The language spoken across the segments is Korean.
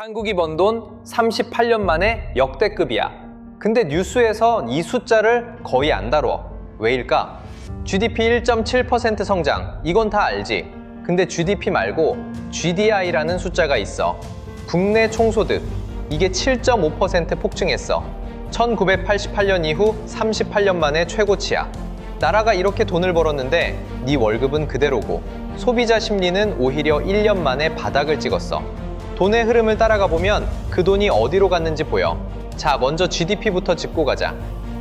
한국이 번 돈 38년 만에 역대급이야. 근데 뉴스에서 이 숫자를 거의 안 다뤄. 왜일까? GDP 1.7% 성장, 이건 다 알지. 근데 GDP 말고 GDI라는 숫자가 있어. 국내 총소득, 이게 7.5% 폭증했어. 1988년 이후 38년 만에 최고치야. 나라가 이렇게 돈을 벌었는데 네 월급은 그대로고 소비자 심리는 오히려 1년 만에 바닥을 찍었어. 돈의 흐름을 따라가 보면 그 돈이 어디로 갔는지 보여. 자, 먼저 GDP부터 짚고 가자.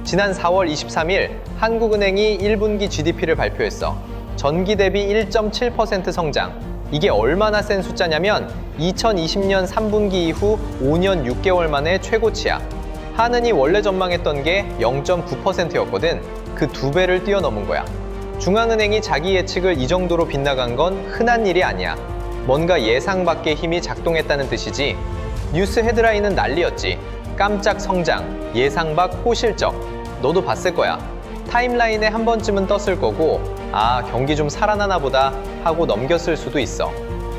지난 4월 23일 한국은행이 1분기 GDP를 발표했어. 전기 대비 1.7% 성장. 이게 얼마나 센 숫자냐면 2020년 3분기 이후 5년 6개월 만에 최고치야. 한은이 원래 전망했던 게 0.9%였거든. 그 2배를 뛰어넘은 거야. 중앙은행이 자기 예측을 이 정도로 빗나간 건 흔한 일이 아니야. 뭔가 예상 밖의 힘이 작동했다는 뜻이지. 뉴스 헤드라인은 난리였지. 깜짝 성장, 예상 밖 호실적. 너도 봤을 거야. 타임라인에 한 번쯤은 떴을 거고, 아, 경기 좀 살아나나 보다 하고 넘겼을 수도 있어.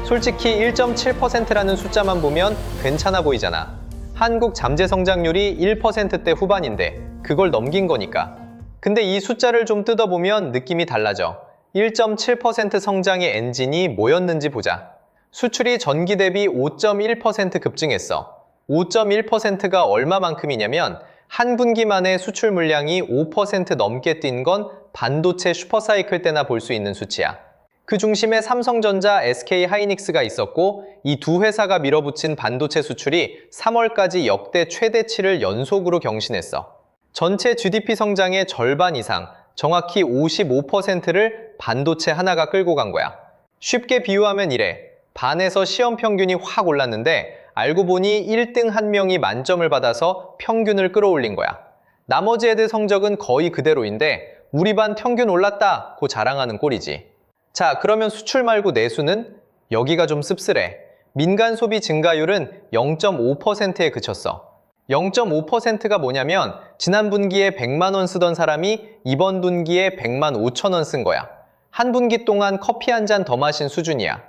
솔직히 1.7%라는 숫자만 보면 괜찮아 보이잖아. 한국 잠재 성장률이 1%대 후반인데 그걸 넘긴 거니까. 근데 이 숫자를 좀 뜯어보면 느낌이 달라져. 1.7% 성장의 엔진이 뭐였는지 보자. 수출이 전기 대비 5.1% 급증했어. 5.1%가 얼마만큼이냐면 한 분기 만에 수출 물량이 5% 넘게 뛴 건 반도체 슈퍼사이클 때나 볼 수 있는 수치야. 그 중심에 삼성전자, SK하이닉스가 있었고 이 두 회사가 밀어붙인 반도체 수출이 3월까지 역대 최대치를 연속으로 경신했어. 전체 GDP 성장의 절반 이상, 정확히 55%를 반도체 하나가 끌고 간 거야. 쉽게 비유하면 이래. 반에서 시험 평균이 확 올랐는데 알고 보니 1등 한 명이 만점을 받아서 평균을 끌어올린 거야. 나머지 애들 성적은 거의 그대로인데 우리 반 평균 올랐다 고 자랑하는 꼴이지. 자, 그러면 수출 말고 내수는? 여기가 좀 씁쓸해. 민간 소비 증가율은 0.5%에 그쳤어. 0.5%가 뭐냐면 지난 분기에 100만 원 쓰던 사람이 이번 분기에 100만 5천 원 쓴 거야. 한 분기 동안 커피 한 잔 더 마신 수준이야.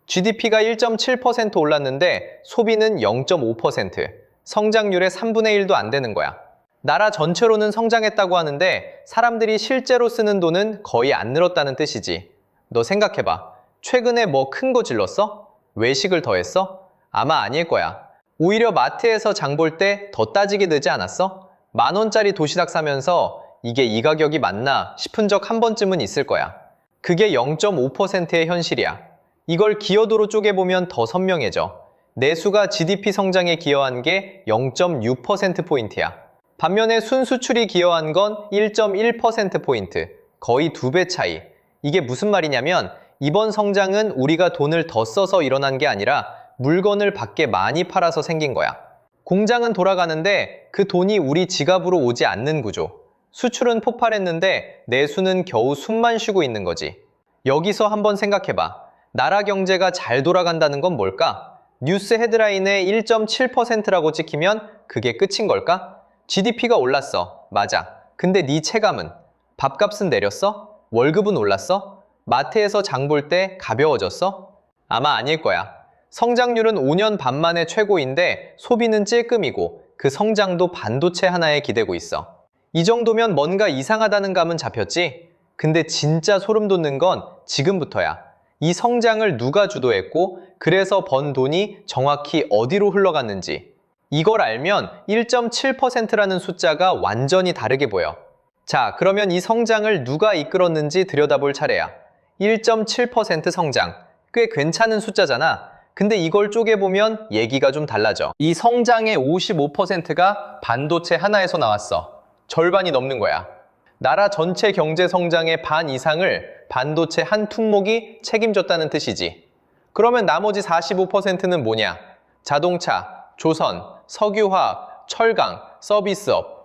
GDP가 1.7% 올랐는데 소비는 0.5%, 성장률의 3분의 1도 안 되는 거야. 나라 전체로는 성장했다고 하는데 사람들이 실제로 쓰는 돈은 거의 안 늘었다는 뜻이지. 너 생각해봐. 최근에 뭐 큰 거 질렀어? 외식을 더 했어? 아마 아닐 거야. 오히려 마트에서 장 볼 때 더 따지게 되지 않았어? 10,000원짜리 도시락 사면서 이게 이 가격이 맞나 싶은 적 한 번쯤은 있을 거야. 그게 0.5%의 현실이야. 이걸 기여도로 쪼개보면 더 선명해져. 내수가 GDP 성장에 기여한 게 0.6%포인트야. 반면에 순수출이 기여한 건 1.1%포인트, 거의 2배 차이. 이게 무슨 말이냐면 이번 성장은 우리가 돈을 더 써서 일어난 게 아니라 물건을 밖에 많이 팔아서 생긴 거야. 공장은 돌아가는데 그 돈이 우리 지갑으로 오지 않는 구조. 수출은 폭발했는데 내수는 겨우 숨만 쉬고 있는 거지. 여기서 한번 생각해봐. 나라 경제가 잘 돌아간다는 건 뭘까? 뉴스 헤드라인에 1.7%라고 찍히면 그게 끝인 걸까? GDP가 올랐어. 맞아. 근데 네 체감은? 밥값은 내렸어? 월급은 올랐어? 마트에서 장 볼 때 가벼워졌어? 아마 아닐 거야. 성장률은 5년 반 만에 최고인데 소비는 찔끔이고 그 성장도 반도체 하나에 기대고 있어. 이 정도면 뭔가 이상하다는 감은 잡혔지? 근데 진짜 소름 돋는 건 지금부터야. 이 성장을 누가 주도했고 그래서 번 돈이 정확히 어디로 흘러갔는지. 이걸 알면 1.7%라는 숫자가 완전히 다르게 보여. 자, 그러면 이 성장을 누가 이끌었는지 들여다볼 차례야. 1.7% 성장. 꽤 괜찮은 숫자잖아. 근데 이걸 쪼개보면 얘기가 좀 달라져. 이 성장의 55%가 반도체 하나에서 나왔어. 절반이 넘는 거야. 나라 전체 경제 성장의 반 이상을 반도체 한 품목이 책임졌다는 뜻이지. 그러면 나머지 45%는 뭐냐? 자동차, 조선, 석유화학, 철강, 서비스업.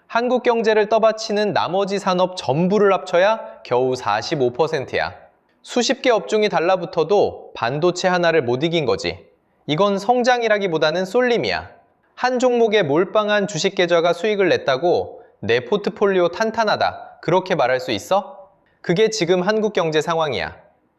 한국 경제를 떠받치는 나머지 산업 전부를 합쳐야 겨우 45%야. 수십 개 업종이 달라붙어도 반도체 하나를 못 이긴 거지. 이건 성장이라기보다는 쏠림이야. 한 종목에 몰빵한 주식 계좌가 수익을 냈다고 내 포트폴리오 탄탄하다, 그렇게 말할 수 있어? 그게 지금 한국 경제 상황이야.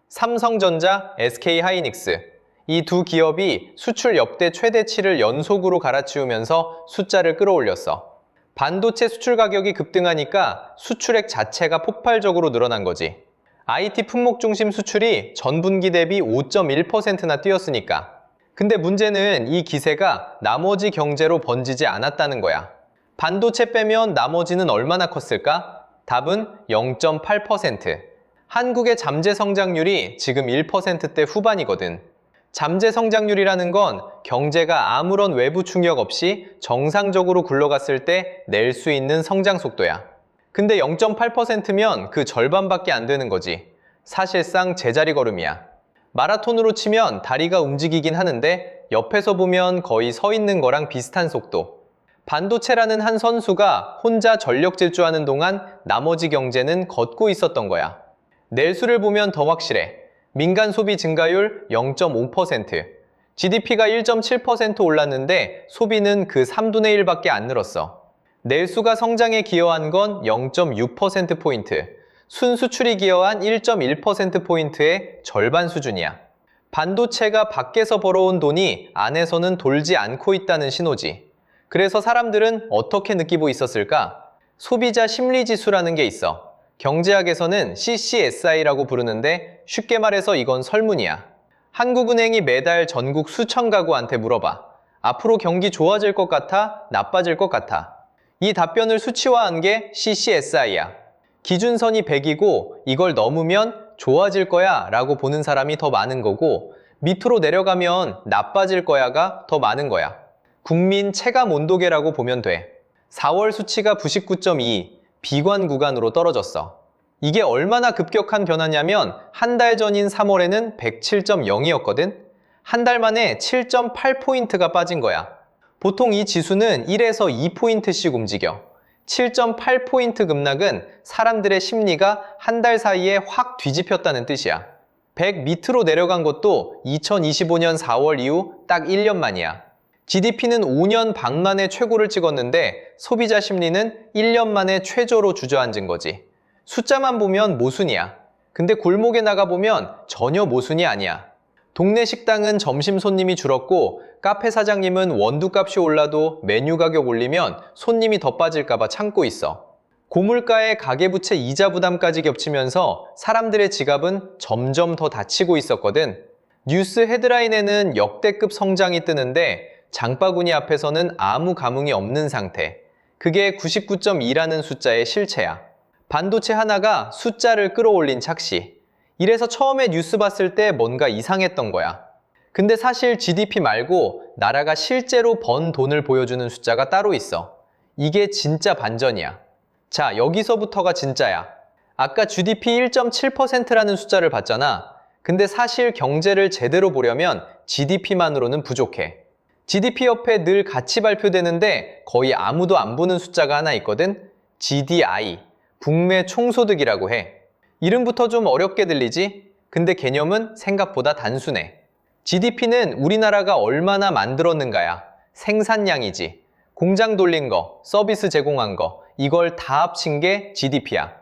삼성전자, SK하이닉스. 이 두 기업이 수출 역대 최대치를 연속으로 갈아치우면서 숫자를 끌어올렸어. 반도체 수출 가격이 급등하니까 수출액 자체가 폭발적으로 늘어난 거지. IT 품목 중심 수출이 전분기 대비 5.1%나 뛰었으니까. 근데 문제는 이 기세가 나머지 경제로 번지지 않았다는 거야. 반도체 빼면 나머지는 얼마나 컸을까? 답은 0.8%. 한국의 잠재 성장률이 지금 1%대 후반이거든. 잠재 성장률이라는 건 경제가 아무런 외부 충격 없이 정상적으로 굴러갔을 때 낼 수 있는 성장 속도야. 근데 0.8%면 그 절반밖에 안 되는 거지. 사실상 제자리 걸음이야. 마라톤으로 치면 다리가 움직이긴 하는데 옆에서 보면 거의 서 있는 거랑 비슷한 속도. 반도체라는 한 선수가 혼자 전력 질주하는 동안 나머지 경제는 걷고 있었던 거야. 내수를 보면 더 확실해. 민간 소비 증가율 0.5%, GDP가 1.7% 올랐는데 소비는 그 3분의 1밖에 안 늘었어. 내수가 성장에 기여한 건 0.6%포인트, 순수출이 기여한 1.1%포인트의 절반 수준이야. 반도체가 밖에서 벌어온 돈이 안에서는 돌지 않고 있다는 신호지. 그래서 사람들은 어떻게 느끼고 있었을까? 소비자 심리지수라는 게 있어. 경제학에서는 CCSI라고 부르는데 쉽게 말해서 이건 설문이야. 한국은행이 매달 전국 수천 가구한테 물어봐. 앞으로 경기 좋아질 것 같아? 나빠질 것 같아? 이 답변을 수치화한 게 CCSI야. 기준선이 100이고 이걸 넘으면 좋아질 거야 라고 보는 사람이 더 많은 거고 밑으로 내려가면 나빠질 거야가 더 많은 거야. 국민 체감 온도계라고 보면 돼. 4월 수치가 99.2, 비관 구간으로 떨어졌어. 이게 얼마나 급격한 변화냐면 한 달 전인 3월에는 107.0이었거든? 한 달 만에 7.8포인트가 빠진 거야. 보통 이 지수는 1에서 2포인트씩 움직여. 7.8포인트 급락은 사람들의 심리가 한 달 사이에 확 뒤집혔다는 뜻이야. 100 밑으로 내려간 것도 2025년 4월 이후 딱 1년 만이야. GDP는 5년 반 만에 최고를 찍었는데 소비자 심리는 1년 만에 최저로 주저앉은 거지. 숫자만 보면 모순이야. 근데 골목에 나가보면 전혀 모순이 아니야. 동네 식당은 점심 손님이 줄었고 카페 사장님은 원두값이 올라도 메뉴 가격 올리면 손님이 더 빠질까봐 참고 있어. 고물가에 가계부채 이자 부담까지 겹치면서 사람들의 지갑은 점점 더 닫히고 있었거든. 뉴스 헤드라인에는 역대급 성장이 뜨는데 장바구니 앞에서는 아무 감흥이 없는 상태. 그게 99.2라는 숫자의 실체야. 반도체 하나가 숫자를 끌어올린 착시. 이래서 처음에 뉴스 봤을 때 뭔가 이상했던 거야. 근데 사실 GDP 말고 나라가 실제로 번 돈을 보여주는 숫자가 따로 있어. 이게 진짜 반전이야. 자, 여기서부터가 진짜야. 아까 GDP 1.7%라는 숫자를 봤잖아. 근데 사실 경제를 제대로 보려면 GDP만으로는 부족해. GDP 옆에 늘 같이 발표되는데 거의 아무도 안 보는 숫자가 하나 있거든? GDI, 북미 총소득이라고 해. 이름부터 좀 어렵게 들리지? 근데 개념은 생각보다 단순해. GDP는 우리나라가 얼마나 만들었는가야. 생산량이지. 공장 돌린 거, 서비스 제공한 거, 이걸 다 합친 게 GDP야.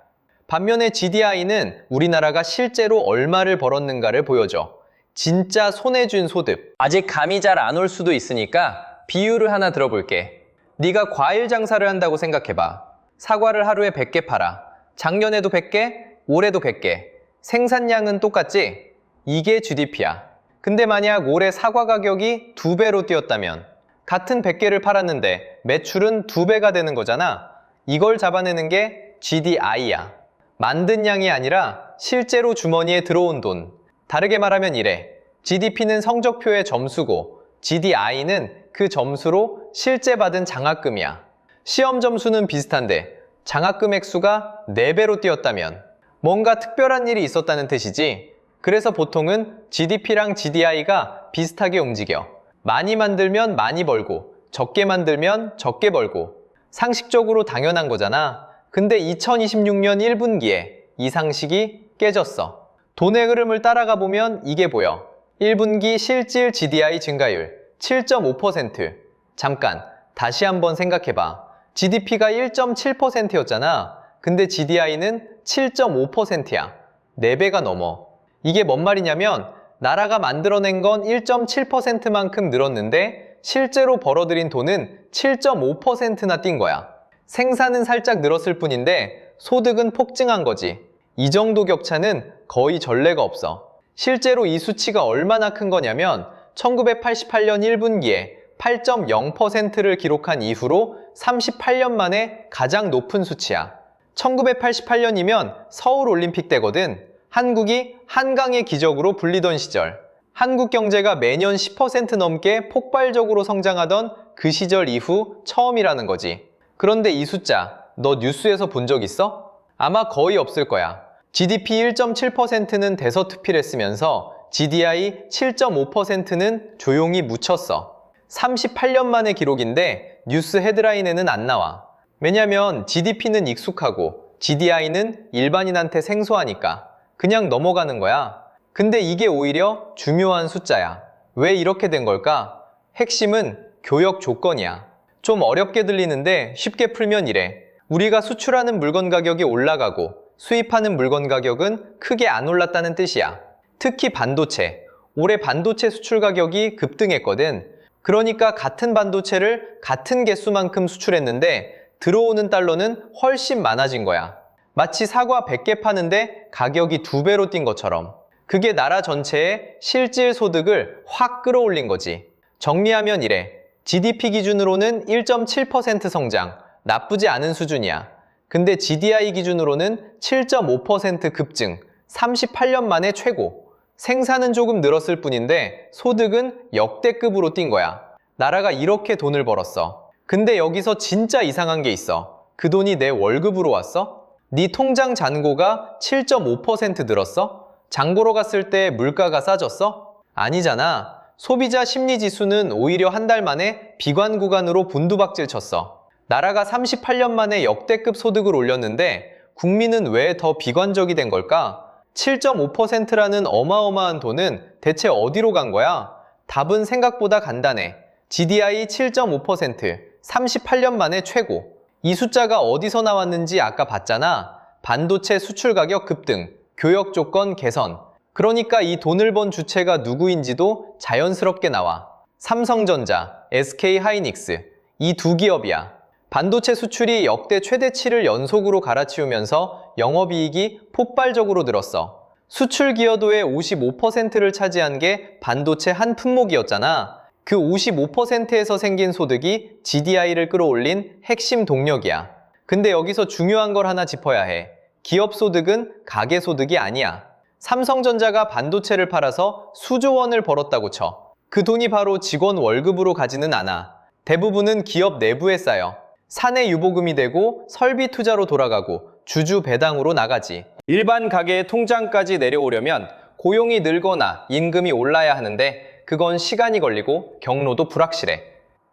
반면에 GDI는 우리나라가 실제로 얼마를 벌었는가를 보여줘. 진짜 손에 쥔 소득. 아직 감이 잘 안 올 수도 있으니까 비유를 하나 들어볼게. 네가 과일 장사를 한다고 생각해봐. 사과를 하루에 100개 팔아. 작년에도 100개, 올해도 100개. 생산량은 똑같지? 이게 GDP야. 근데 만약 올해 사과 가격이 2배로 뛰었다면 같은 100개를 팔았는데 매출은 2배가 되는 거잖아. 이걸 잡아내는 게 GDI야. 만든 양이 아니라 실제로 주머니에 들어온 돈. 다르게 말하면 이래. GDP는 성적표의 점수고 GDI는 그 점수로 실제 받은 장학금이야. 시험 점수는 비슷한데 장학금 액수가 4배로 뛰었다면 뭔가 특별한 일이 있었다는 뜻이지. 그래서 보통은 GDP랑 GDI가 비슷하게 움직여. 많이 만들면 많이 벌고 적게 만들면 적게 벌고. 상식적으로 당연한 거잖아. 근데 2026년 1분기에 이 상식이 깨졌어. 돈의 흐름을 따라가 보면 이게 보여. 1분기 실질 GDI 증가율 7.5%. 잠깐, 다시 한번 생각해봐. GDP가 1.7%였잖아. 근데 GDI는 7.5%야. 4배가 넘어. 이게 뭔 말이냐면 나라가 만들어낸 건 1.7%만큼 늘었는데 실제로 벌어들인 돈은 7.5%나 뛴 거야. 생산은 살짝 늘었을 뿐인데 소득은 폭증한 거지. 이 정도 격차는 거의 전례가 없어. 실제로 이 수치가 얼마나 큰 거냐면 1988년 1분기에 8.0%를 기록한 이후로 38년 만에 가장 높은 수치야. 1988년이면 서울올림픽 때거든. 한국이 한강의 기적으로 불리던 시절. 한국 경제가 매년 10% 넘게 폭발적으로 성장하던 그 시절 이후 처음이라는 거지. 그런데 이 숫자, 너 뉴스에서 본 적 있어? 아마 거의 없을 거야. GDP 1.7%는 대서특필했으면서 GDI 7.5%는 조용히 묻혔어. 38년 만의 기록인데 뉴스 헤드라인에는 안 나와. 왜냐면 GDP는 익숙하고 GDI는 일반인한테 생소하니까 그냥 넘어가는 거야. 근데 이게 오히려 중요한 숫자야. 왜 이렇게 된 걸까? 핵심은 교역 조건이야. 좀 어렵게 들리는데 쉽게 풀면 이래. 우리가 수출하는 물건 가격이 올라가고 수입하는 물건 가격은 크게 안 올랐다는 뜻이야. 특히 반도체. 올해 반도체 수출 가격이 급등했거든. 그러니까 같은 반도체를 같은 개수만큼 수출했는데 들어오는 달러는 훨씬 많아진 거야. 마치 사과 100개 파는데 가격이 2배로 뛴 것처럼. 그게 나라 전체의 실질 소득을 확 끌어올린 거지. 정리하면 이래. GDP 기준으로는 1.7% 성장, 나쁘지 않은 수준이야. 근데 GDI 기준으로는 7.5% 급증, 38년 만에 최고. 생산은 조금 늘었을 뿐인데 소득은 역대급으로 뛴 거야. 나라가 이렇게 돈을 벌었어. 근데 여기서 진짜 이상한 게 있어. 그 돈이 내 월급으로 왔어? 네 통장 잔고가 7.5% 늘었어? 장 보러 갔을 때 물가가 싸졌어? 아니잖아. 소비자 심리지수는 오히려 한 달 만에 비관 구간으로 본두박질 쳤어. 나라가 38년 만에 역대급 소득을 올렸는데 국민은 왜 더 비관적이 된 걸까? 7.5%라는 어마어마한 돈은 대체 어디로 간 거야? 답은 생각보다 간단해. GDI 7.5%, 38년 만에 최고. 이 숫자가 어디서 나왔는지 아까 봤잖아. 반도체 수출 가격 급등, 교역 조건 개선. 그러니까 이 돈을 번 주체가 누구인지도 자연스럽게 나와. 삼성전자, SK하이닉스. 이 두 기업이야. 반도체 수출이 역대 최대치를 연속으로 갈아치우면서 영업이익이 폭발적으로 늘었어. 수출 기여도의 55%를 차지한 게 반도체 한 품목이었잖아. 그 55%에서 생긴 소득이 GDI를 끌어올린 핵심 동력이야. 근데 여기서 중요한 걸 하나 짚어야 해. 기업 소득은 가계 소득이 아니야. 삼성전자가 반도체를 팔아서 수조 원을 벌었다고 쳐. 그 돈이 바로 직원 월급으로 가지는 않아. 대부분은 기업 내부에 쌓여. 사내 유보금이 되고 설비 투자로 돌아가고 주주 배당으로 나가지. 일반 가게의 통장까지 내려오려면 고용이 늘거나 임금이 올라야 하는데 그건 시간이 걸리고 경로도 불확실해.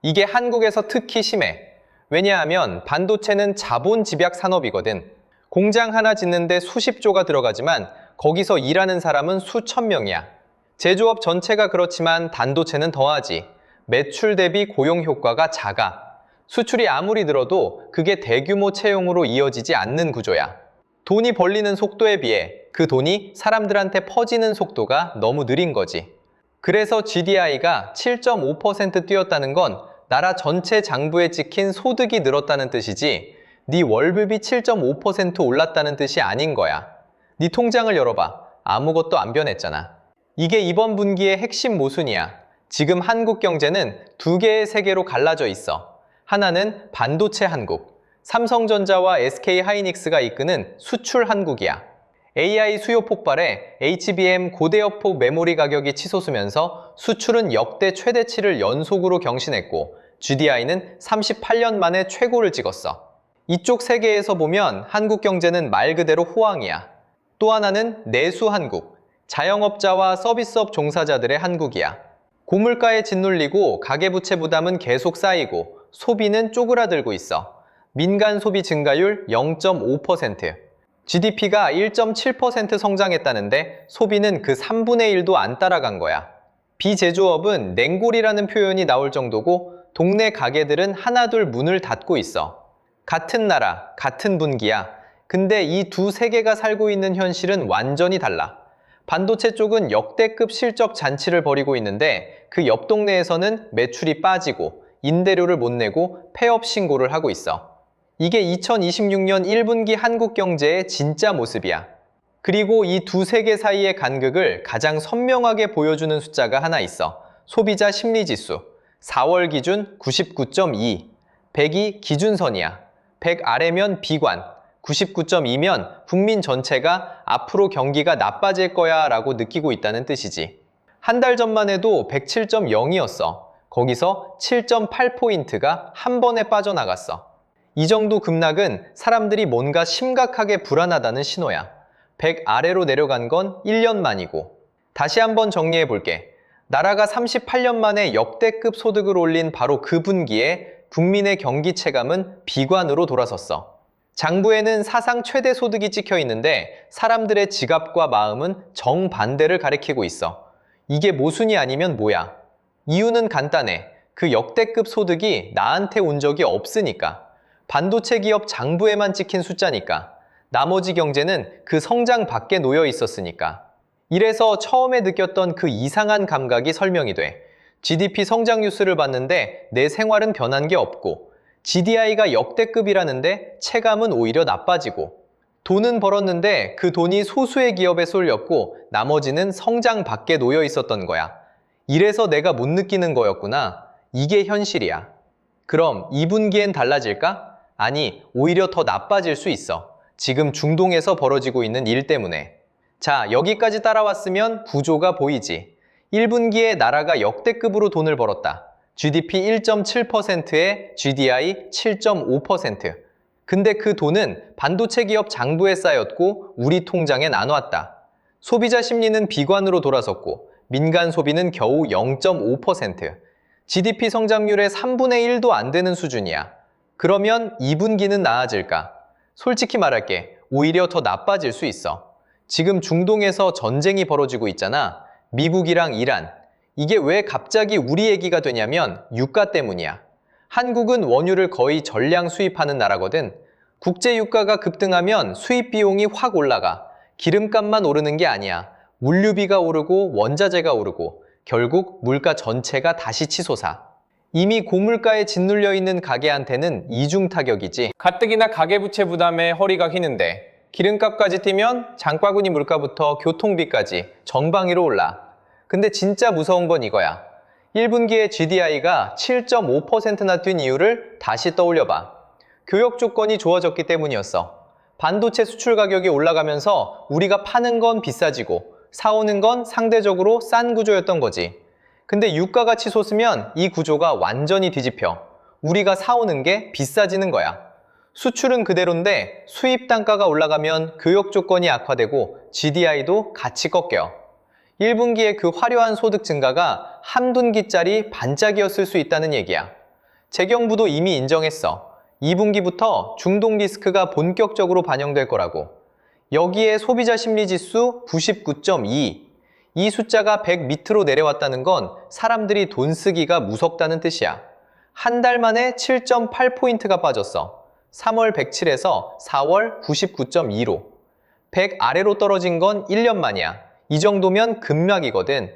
이게 한국에서 특히 심해. 왜냐하면 반도체는 자본 집약 산업이거든. 공장 하나 짓는데 수십조가 들어가지만 거기서 일하는 사람은 수천 명이야. 제조업 전체가 그렇지만 반도체는 더하지. 매출 대비 고용 효과가 작아. 수출이 아무리 늘어도 그게 대규모 채용으로 이어지지 않는 구조야. 돈이 벌리는 속도에 비해 그 돈이 사람들한테 퍼지는 속도가 너무 느린 거지. 그래서 GDI가 7.5% 뛰었다는 건 나라 전체 장부에 찍힌 소득이 늘었다는 뜻이지 네 월급이 7.5% 올랐다는 뜻이 아닌 거야. 네 통장을 열어봐. 아무것도 안 변했잖아. 이게 이번 분기의 핵심 모순이야. 지금 한국 경제는 두 개의 세계로 갈라져 있어. 하나는 반도체 한국, 삼성전자와 SK하이닉스가 이끄는 수출 한국이야. AI 수요 폭발에 HBM 고대역폭 메모리 가격이 치솟으면서 수출은 역대 최대치를 연속으로 경신했고 GDI는 38년 만에 최고를 찍었어. 이쪽 세계에서 보면 한국 경제는 말 그대로 호황이야. 또 하나는 내수 한국, 자영업자와 서비스업 종사자들의 한국이야. 고물가에 짓눌리고 가계부채 부담은 계속 쌓이고 소비는 쪼그라들고 있어. 민간 소비 증가율 0.5%, GDP가 1.7% 성장했다는데 소비는 그 3분의 1도 안 따라간 거야. 비제조업은 냉골이라는 표현이 나올 정도고 동네 가게들은 하나둘 문을 닫고 있어. 같은 나라, 같은 분기야. 근데 이 두 세계가 살고 있는 현실은 완전히 달라. 반도체 쪽은 역대급 실적 잔치를 벌이고 있는데 그 옆 동네에서는 매출이 빠지고 임대료를 못 내고 폐업 신고를 하고 있어. 이게 2026년 1분기 한국 경제의 진짜 모습이야. 그리고 이 두 세계 사이의 간극을 가장 선명하게 보여주는 숫자가 하나 있어. 소비자 심리지수. 4월 기준 99.2. 100이 기준선이야. 100 아래면 비관. 99.2면 국민 전체가 앞으로 경기가 나빠질 거야 라고 느끼고 있다는 뜻이지. 한 달 전만 해도 107.0이었어. 거기서 7.8포인트가 한 번에 빠져나갔어. 이 정도 급락은 사람들이 뭔가 심각하게 불안하다는 신호야. 100 아래로 내려간 건 1년 만이고. 다시 한번 정리해 볼게. 나라가 38년 만에 역대급 소득을 올린 바로 그 분기에 국민의 경기 체감은 비관으로 돌아섰어. 장부에는 사상 최대 소득이 찍혀 있는데 사람들의 지갑과 마음은 정반대를 가리키고 있어. 이게 모순이 아니면 뭐야? 이유는 간단해. 그 역대급 소득이 나한테 온 적이 없으니까. 반도체 기업 장부에만 찍힌 숫자니까. 나머지 경제는 그 성장 밖에 놓여 있었으니까. 이래서 처음에 느꼈던 그 이상한 감각이 설명이 돼. GDP 성장 뉴스를 봤는데 내 생활은 변한 게 없고 GDI가 역대급이라는데 체감은 오히려 나빠지고 돈은 벌었는데 그 돈이 소수의 기업에 쏠렸고 나머지는 성장 밖에 놓여 있었던 거야. 이래서 내가 못 느끼는 거였구나. 이게 현실이야. 그럼 2분기엔 달라질까? 아니, 오히려 더 나빠질 수 있어. 지금 중동에서 벌어지고 있는 일 때문에. 자, 여기까지 따라왔으면 구조가 보이지. 1분기에 나라가 역대급으로 돈을 벌었다. GDP 1.7%에 GDI 7.5%. 근데 그 돈은 반도체 기업 장부에 쌓였고 우리 통장엔 안 왔다. 소비자 심리는 비관으로 돌아섰고 민간 소비는 겨우 0.5%. GDP 성장률의 3분의 1도 안 되는 수준이야. 그러면 2분기는 나아질까? 솔직히 말할게. 오히려 더 나빠질 수 있어. 지금 중동에서 전쟁이 벌어지고 있잖아. 미국이랑 이란. 이게 왜 갑자기 우리 얘기가 되냐면 유가 때문이야. 한국은 원유를 거의 전량 수입하는 나라거든. 국제 유가가 급등하면 수입 비용이 확 올라가. 기름값만 오르는 게 아니야. 물류비가 오르고 원자재가 오르고 결국 물가 전체가 다시 치솟아. 이미 고물가에 짓눌려 있는 가게한테는 이중 타격이지. 가뜩이나 가계부채 부담에 허리가 휘는데 기름값까지 뛰면 장바구니 물가부터 교통비까지 정방위로 올라. 근데 진짜 무서운 건 이거야. 1분기에 GDI가 7.5%나 뛴 이유를 다시 떠올려봐. 교역 조건이 좋아졌기 때문이었어. 반도체 수출 가격이 올라가면서 우리가 파는 건 비싸지고 사오는 건 상대적으로 싼 구조였던 거지. 근데 유가가 치솟으면 이 구조가 완전히 뒤집혀. 우리가 사오는 게 비싸지는 거야. 수출은 그대로인데 수입 단가가 올라가면 교역 조건이 악화되고 GDI도 같이 꺾여. 1분기에 그 화려한 소득 증가가 한 분기짜리 반짝이었을 수 있다는 얘기야. 재경부도 이미 인정했어. 2분기부터 중동 리스크가 본격적으로 반영될 거라고. 여기에 소비자 심리지수 99.2. 이 숫자가 100 밑으로 내려왔다는 건 사람들이 돈 쓰기가 무섭다는 뜻이야. 한 달 만에 7.8포인트가 빠졌어. 3월 107에서 4월 99.2로. 100 아래로 떨어진 건 1년 만이야. 이 정도면 급락이거든.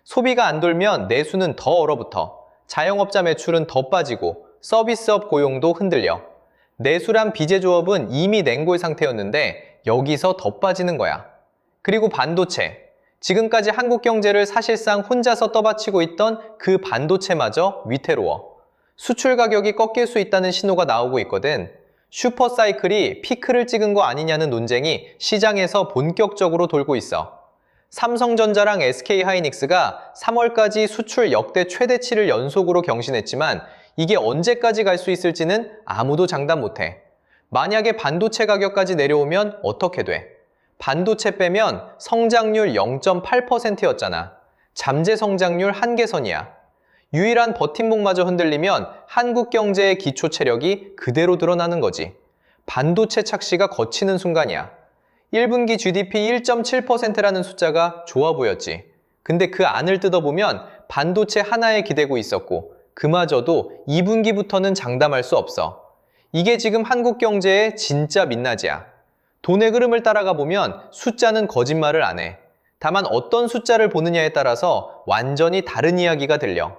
소비가 안 돌면 내수는 더 얼어붙어. 자영업자 매출은 더 빠지고 서비스업 고용도 흔들려. 내수란 비제조업은 이미 냉골 상태였는데 여기서 더 빠지는 거야. 그리고 반도체. 지금까지 한국 경제를 사실상 혼자서 떠받치고 있던 그 반도체마저 위태로워. 수출 가격이 꺾일 수 있다는 신호가 나오고 있거든. 슈퍼사이클이 피크를 찍은 거 아니냐는 논쟁이 시장에서 본격적으로 돌고 있어. 삼성전자랑 SK하이닉스가 3월까지 수출 역대 최대치를 연속으로 경신했지만 이게 언제까지 갈 수 있을지는 아무도 장담 못해. 만약에 반도체 가격까지 내려오면 어떻게 돼? 반도체 빼면 성장률 0.8%였잖아. 잠재 성장률 한계선이야. 유일한 버팀목마저 흔들리면 한국 경제의 기초 체력이 그대로 드러나는 거지. 반도체 착시가 거치는 순간이야. 1분기 GDP 1.7%라는 숫자가 좋아 보였지. 근데 그 안을 뜯어보면 반도체 하나에 기대고 있었고 그마저도 2분기부터는 장담할 수 없어. 이게 지금 한국 경제의 진짜 민낯이야. 돈의 흐름을 따라가 보면 숫자는 거짓말을 안 해. 다만 어떤 숫자를 보느냐에 따라서 완전히 다른 이야기가 들려.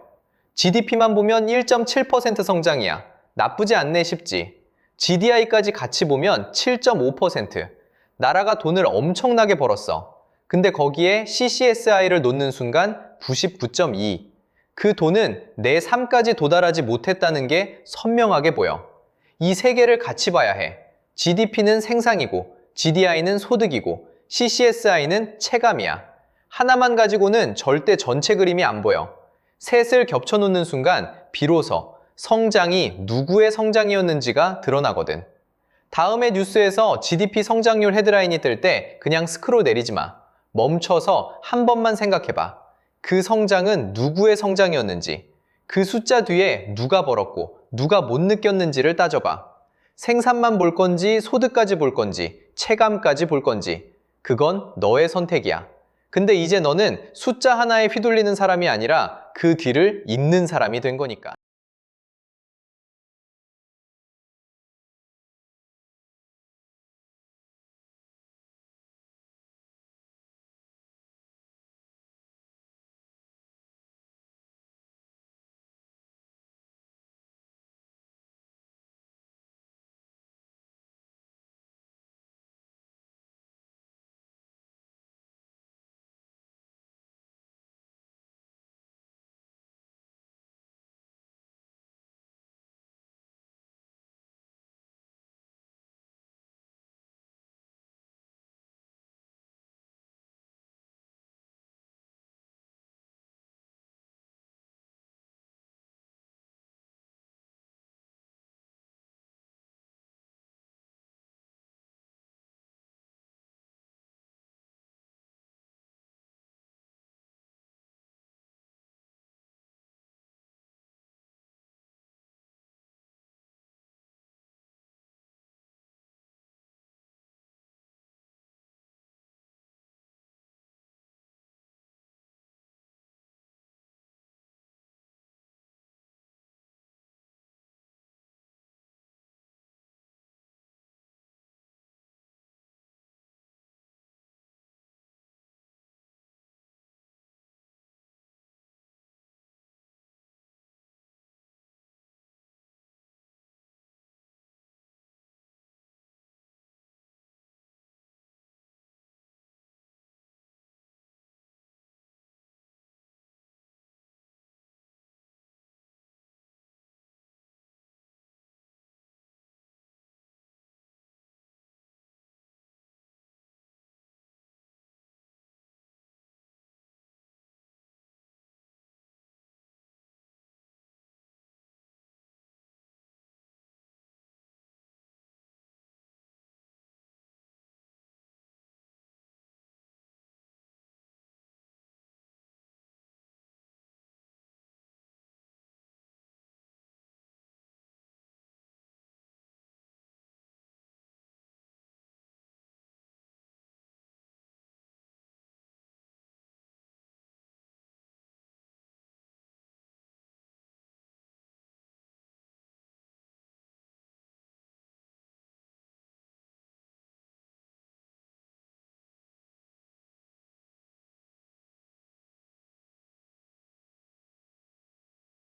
GDP만 보면 1.7% 성장이야. 나쁘지 않네 싶지. GDI까지 같이 보면 7.5%. 나라가 돈을 엄청나게 벌었어. 근데 거기에 CCSI를 놓는 순간 99.2. 그 돈은 내 삶까지 도달하지 못했다는 게 선명하게 보여. 이 세 개를 같이 봐야 해. GDP는 생산이고, GDI는 소득이고, CCSI는 체감이야. 하나만 가지고는 절대 전체 그림이 안 보여. 셋을 겹쳐놓는 순간 비로소 성장이 누구의 성장이었는지가 드러나거든. 다음의 뉴스에서 GDP 성장률 헤드라인이 뜰 때 그냥 스크롤 내리지 마. 멈춰서 한 번만 생각해봐. 그 성장은 누구의 성장이었는지, 그 숫자 뒤에 누가 벌었고 누가 못 느꼈는지를 따져봐. 생산만 볼 건지 소득까지 볼 건지 체감까지 볼 건지 그건 너의 선택이야. 근데 이제 너는 숫자 하나에 휘둘리는 사람이 아니라 그 뒤를 잇는 사람이 된 거니까.